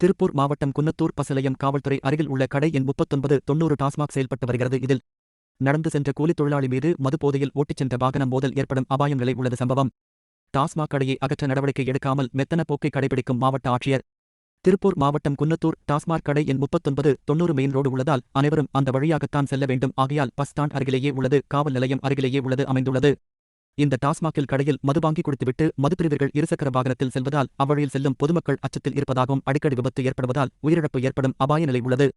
திருப்பூர் மாவட்டம் குன்னத்தூர் பசலையம் காவல்துறை அருகில் உள்ள கடை எண் 3990 டாஸ்மாக் செயல்பட்டு வருகிறது. இதில் நடந்து சென்ற கூலித் தொழிலாளி மீது மதுபோதையில் ஓட்டிச் சென்ற வாகனம் மோதல் ஏற்படும் அபாயம் நிலை உள்ளது. சம்பவம் டாஸ்மாக் கடையை அகற்ற நடவடிக்கை எடுக்காமல் மெத்தன போக்கை கடைபிடிக்கும் மாவட்ட ஆட்சியர். திருப்பூர் மாவட்டம் குன்னத்தூர் டாஸ்மாக் கடை எண் 3990 மெயின் ரோடு உள்ளதால் அனைவரும் அந்த வழியாகத்தான் செல்ல வேண்டும். ஆகையால் பஸ் ஸ்டாண்ட் அருகிலேயே உள்ளது, காவல் நிலையம் அருகிலேயே உள்ளது அமைந்துள்ளது. இந்த டாஸ்மாகில் கடையில் மது வாங்கி குடித்துவிட்டு மதுப்பிரிவர்கள் இருசக்கர வாகனத்தில் செல்வதால் அவ்வழியில் செல்லும் பொதுமக்கள் அச்சத்தில் இருப்பதாகவும் அடிக்கடி விபத்து ஏற்படுவதால் உயிரிழப்பு ஏற்படும் அபாய நிலை உள்ளது.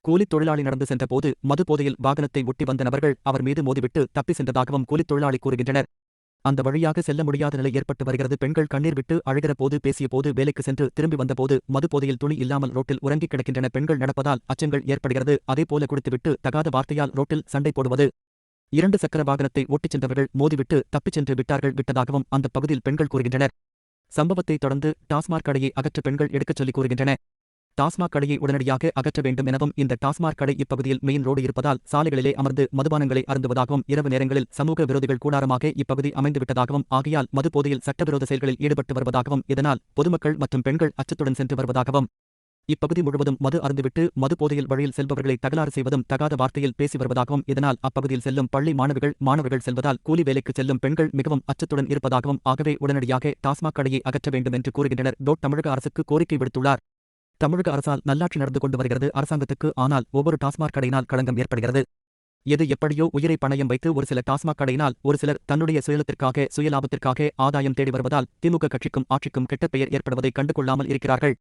கூலித் தொழிலாளி நடந்து சென்றபோது மது போதையில் வாகனத்தை ஒட்டி வந்த நபர்கள் அவர் மீது மோதிவிட்டு தப்பி சென்றதாகவும் கூலித் தொழிலாளி கூறுகின்றனர். அந்த வழியாக செல்ல முடியாத நிலை ஏற்பட்டு வருகிறது. பெண்கள் கண்ணீர் விட்டு அழுகிற போது, பேசிய போது, வேலைக்கு சென்று திரும்பி வந்தபோது மது போதையில் துணி இல்லாமல் ரோட்டில் உறங்கிக் கிடக்கின்றன. பெண்கள் நடப்பதால் அச்சங்கள் ஏற்படுகிறது. அதேபோல குடித்துவிட்டு தகாத வார்த்தையால் ரோட்டில் சண்டை போடுவது. 2 சக்கர வாகனத்தை ஓட்டிச் சென்றவர்கள் மோதிவிட்டு தப்பிச் சென்று விட்டார்கள்விட்டதாகவும் அந்த பகுதியில் பெண்கள் கூறுகின்றனர். சம்பவத்தை தொடர்ந்து டாஸ்மாக் கடையை அகற்ற பெண்கள் எடுக்கச் சொல்லி கூறுகின்றன. டாஸ்மாக் கடையை உடனடியாக அகற்ற வேண்டும் எனவும் இந்த டாஸ்மாக் கடை இப்பகுதியில் மெயின் ரோடு இருப்பதால் சாலைகளிலே அமர்ந்து மதுபானங்களை அருந்துவதாகவும் இரவு நேரங்களில் சமூக விரோதிகள் கூடாரமாக இப்பகுதி அமைந்துவிட்டதாகவும் ஆகையால் மது போதையில் சட்டவிரோத செயல்களில் ஈடுபட்டு வருவதாகவும் இதனால் பொதுமக்கள் மற்றும் பெண்கள் அச்சத்துடன் சென்று வருவதாகவும் இப்பகுதி முழுவதும் மது அருந்துவிட்டு மது போதையில் வழியில் செல்பவர்களை தகராறு செய்வதும் தகாத வார்த்தையில் பேசி வருவதாகவும் இதனால் அப்பகுதியில் செல்லும் பள்ளி மாணவர்கள் செல்வதால் கூலி வேலைக்கு செல்லும் பெண்கள் மிகவும் அச்சத்துடன் இருப்பதாகவும் ஆகவே உடனடியாக டாஸ்மாக் கடையை அகற்ற வேண்டும் என்று கூறுகின்றனர். தமிழக அரசுக்கு கோரிக்கை விடுத்துள்ளார். தமிழக அரசால் நல்லாட்சி நடந்து கொண்டு வருகிறது அரசாங்கத்துக்கு. ஆனால் ஒவ்வொரு டாஸ்மாக் கடையினால் களங்கம் ஏற்படுகிறது. எது எப்படியோ உயிரை பணயம் வைத்து ஒரு சில டாஸ்மாக் கடையினால் ஒரு சிலர் தன்னுடைய சுயலாபத்திற்காக ஆதாயம் தேடி வருவதால் திமுக கட்சிக்கும் ஆட்சிக்கும் கெட்ட பெயர் ஏற்படுவதை கண்டுகொள்ளாமல் இருக்கிறார்கள்.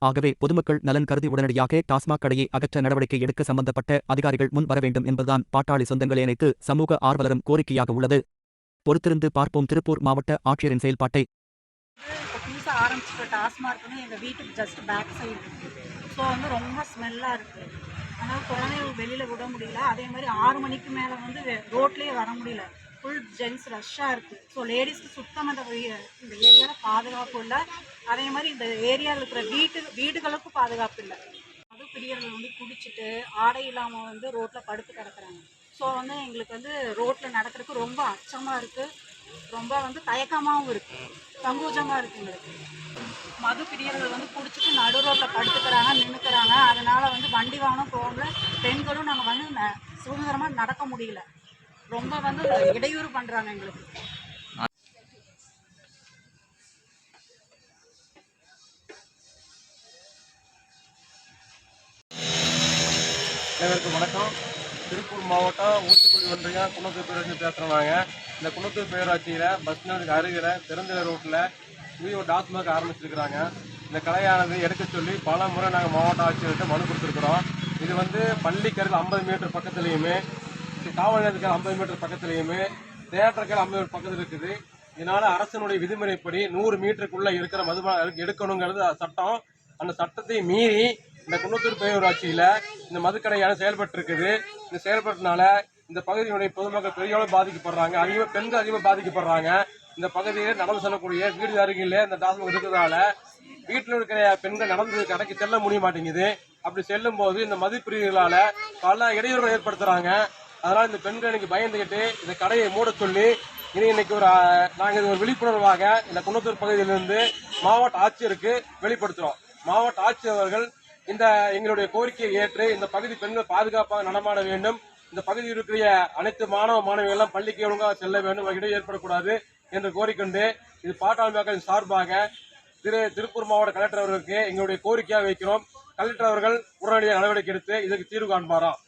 ஆகவே பொதுமக்கள் நலன் கருதி உடனடியாக டாஸ்மாக் கடையை அகற்ற நடவடிக்கை எடுக்க சம்பந்தப்பட்ட அதிகாரிகள் முன் வர வேண்டும் என்பதுதான் பாட்டாளி சொந்தங்களை அனைத்து சமூக ஆர்வலரும் கோரிக்கையாக உள்ளது. பொறுத்திருந்து பார்ப்போம் திருப்பூர் மாவட்ட ஆட்சியரின் செயல்பாட்டை. புதுசாக ஆரம்பிச்சிட்ட டாஸ்மாக் எங்கள் வீட்டுக்கு ஜஸ்ட் பேக் சைடு இருக்குது. ஸோ ரொம்ப ஸ்மெல்லாக இருக்குது. அதனால் குழந்தைகள் வெளியில் விட முடியல. அதே மாதிரி 6 மணிக்கு மேலே ரோட்லேயே வர முடியல. ஃபுல் ஜென்ஸ் ரஷ்ஷாக இருக்குது. ஸோ லேடிஸ்க்கு சுத்தமாக இந்த ஏரியாவில் பாதுகாப்பு இல்லை. அதே மாதிரி இந்த ஏரியாவில் இருக்கிற வீடுகளுக்கும் பாதுகாப்பு இல்லை. மது பிரியர்கள் குடிச்சிட்டு ஆடை இல்லாமல் ரோட்டில் படுத்து கிடக்குறாங்க. ஸோ எங்களுக்கு ரோட்டில் நடக்கிறதுக்கு ரொம்ப அச்சமாக இருக்குது. ரொம்ப தயக்கமாகவும் இருக்குது, சங்கோஜமாக இருக்குது எங்களுக்கு. மது பிரியர்கள் குடிச்சிட்டு நடு ரோட்டில் படுத்துக்கிறாங்க, நின்றுக்கிறாங்க. அதனால் வண்டி வாகனம் போகல. பெண்களும் நாங்கள் சுதந்திரமாக நடக்க முடியல. ரொம்ப இடையூறு பண்ணுறாங்க எங்களுக்கு. அனைவருக்கும் வணக்கம். திருப்பூர் மாவட்டம் ஊத்துக்குழி ஒன்றியம் குன்னத்தூர் பேரூராட்சி பேசுகிறோம். இந்த குன்னத்தூர் பேரூராட்சியில் பஸ் ஸ்டாண்டுக்கு அருகில் திறந்த ரோட்டில் ஒரு டாஸ்மாக் ஆரம்பிச்சிருக்கிறாங்க. இந்த கடையானது எடுக்க சொல்லி பல முறை நாங்கள் மாவட்ட ஆட்சியர்கிட்ட மனு கொடுத்துருக்குறோம். இது பள்ளிக்கரையில் 50 மீட்டர் பக்கத்துலேயுமே, காவல் நிலையத்துக்கு 50 மீட்டர் பக்கத்துலேயுமே, தேட்டருக்கள் 50 மீட்டர் பக்கத்தில் இருக்குது. இதனால் அரசனுடைய விதிமுறைப்படி 100 மீட்டருக்குள்ளே இருக்கிற மதுபானம் எடுக்கணுங்கிறது சட்டம். அந்த சட்டத்தை மீறி இந்த குன்னத்தூர் பேரூராட்சியில் இந்த மதுக்கடையான செயல்பட்டு இருக்குது. இந்த செயல்பட்டனால இந்த பகுதியினுடைய பொதுமக்கள் பெரிய அளவு பாதிக்கப்படுறாங்க. பெண்கள் அதிகமாக பாதிக்கப்படுறாங்க. இந்த பகுதியில் நடந்து செல்லக்கூடிய வீடு அருகில் இந்த டாஸ்மாக் இருக்கிறதால வீட்டில் இருக்கிற பெண்கள் நடந்து கடைக்கு செல்ல முடிய மாட்டேங்குது. அப்படி செல்லும் போது இந்த மதுப்பிரிவுகளால் பல இடையூறுகள் ஏற்படுத்துறாங்க. அதனால் இந்த பெண்கள் இன்னைக்கு பயந்துகிட்டு இந்த கடையை மூட சொல்லி இன்னைக்கு நாங்கள் ஒரு விழிப்புணர்வாக இந்த குன்னத்தூர் பகுதியிலிருந்து மாவட்ட ஆட்சியருக்கு வெளிப்படுத்துகிறோம். மாவட்ட ஆட்சியர் அவர்கள் இந்த எங்களுடைய கோரிக்கையை ஏற்று இந்த பகுதி பெண்கள் பாதுகாப்பாக நடமாட வேண்டும். இந்த பகுதியில் இருக்கிற அனைத்து மாணவிகள் எல்லாம் பள்ளிக்கு ஒழுங்காக செல்ல வேண்டும், இடையே ஏற்படக்கூடாது என்று கோரிக்கொண்டு இது பாட்டாளி மக்களின் சார்பாக திருப்பூர் மாவட்ட கலெக்டர் அவர்களுக்கு எங்களுடைய கோரிக்கையாக வைக்கிறோம். கலெக்டர் அவர்கள் உடனடியாக நடவடிக்கை எடுத்து இதற்கு தீர்வு காண்பாராம்.